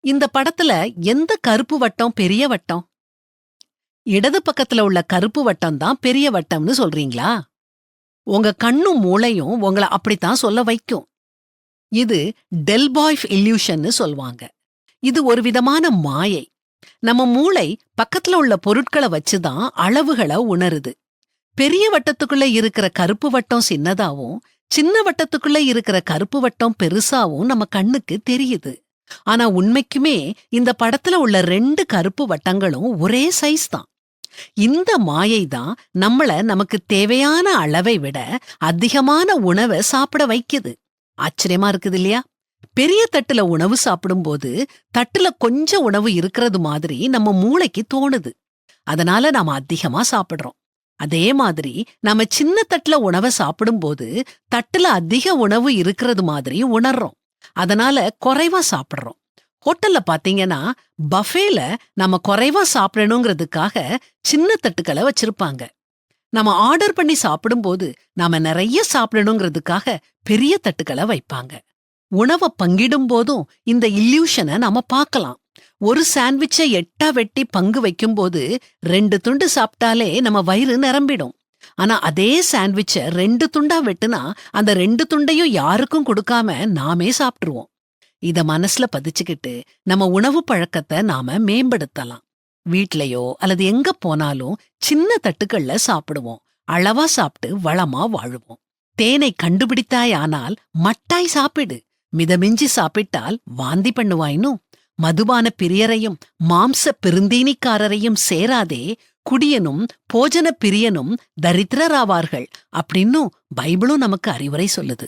இந்த படத்துல எந்த கருப்பு வட்டம் பெரிய வட்டம்? இடது பக்கத்துல உள்ள கருப்பு வட்டம் தான் பெரிய வட்டம்னு சொல்றீங்களா? உங்க கண்ணும் மூளையும் உங்கள அப்படித்தான் சொல்ல வைக்கும். இது டெல்பாய்ஃப் இல்யூஷன்னு சொல்வாங்க. இது ஒரு விதமான மாயை. நம்ம மூளை பக்கத்துல உள்ள பொருட்கள வச்சுதான் அளவுகள உணருது. பெரிய வட்டத்துக்குள்ள இருக்கிற கருப்பு வட்டம் சின்னதாவும், சின்ன வட்டத்துக்குள்ள இருக்கிற கருப்பு வட்டம் பெருசாவும் நம்ம கண்ணுக்கு தெரியுது. ஆனா உண்மைக்குமே இந்த படத்துல உள்ள 2 கருப்பு வட்டங்களும் ஒரே சைஸ் தான். இந்த மாயை தான் நம்மள நமக்கு தேவையான அளவை விட அதிகமான உணவை சாப்பிட வைக்குது. ஆச்சரியமா இருக்குது இல்லையா? பெரிய தட்டுல உணவு சாப்பிடும்போது தட்டுல கொஞ்சம் உணவு இருக்கிறது மாதிரி நம்ம மூளைக்கு தோணுது. அதனால நாம அதிகமா சாப்பிடுறோம். அதே மாதிரி நாம சின்ன தட்டுல உணவை சாப்பிடும்போது தட்டுல அதிக உணவு இருக்கிறது மாதிரி உணர்றோம். அதனால குறைவா சாப்பிடுறோம். ஹோட்டல்ல பாத்தீங்கன்னா பஃபேல நம்ம குறைவா சாப்பிடணுங்கிறதுக்காக சின்ன தட்டுக்களை வச்சிருப்பாங்க. நம்ம ஆர்டர் பண்ணி சாப்பிடும்போது நாம நிறைய சாப்பிடணுங்கிறதுக்காக பெரிய தட்டுக்களை வைப்பாங்க. உணவை பங்கிடும் போதும் இந்த இல்யூஷனை நாம பார்க்கலாம். ஒரு சாண்ட்விச்சை 8ஆ வெட்டி பங்கு வைக்கும்போது 2 துண்டு சாப்பிட்டாலே நம்ம வயிறு நிரம்பிடும். ஆனா அதே சாண்ட்விச்ச 2 துண்டா வெட்டுனா அந்த 2 துண்டையும் யாருக்கும் கொடுக்காம நாமே சாப்பிட்டுருவோம். இத மனசுல பதிச்சுக்கிட்டு நம்ம உணவு பழக்கத்தை நாம மேம்படுத்தலாம். வீட்லயோ அல்லது எங்க போனாலும் சின்ன தட்டுக்கள்ல சாப்பிடுவோம். அளவா சாப்பிட்டு வளமா வாழுவோம். தேனை கண்டுபிடித்தாயானால் மட்டாய் சாப்பிடு. மிதமிஞ்சி சாப்பிட்டால் வாந்தி பண்ணுவாய்னும். மதுபான பிரியரையும் மாம்ச பெருந்தீனிக்காரரையும் சேராதே, குடியனும் போஜன பிரியனும் தரித்திரராவார்கள் அப்படின்னும் பைபிளும் நமக்கு அறிவுரை சொல்லுது.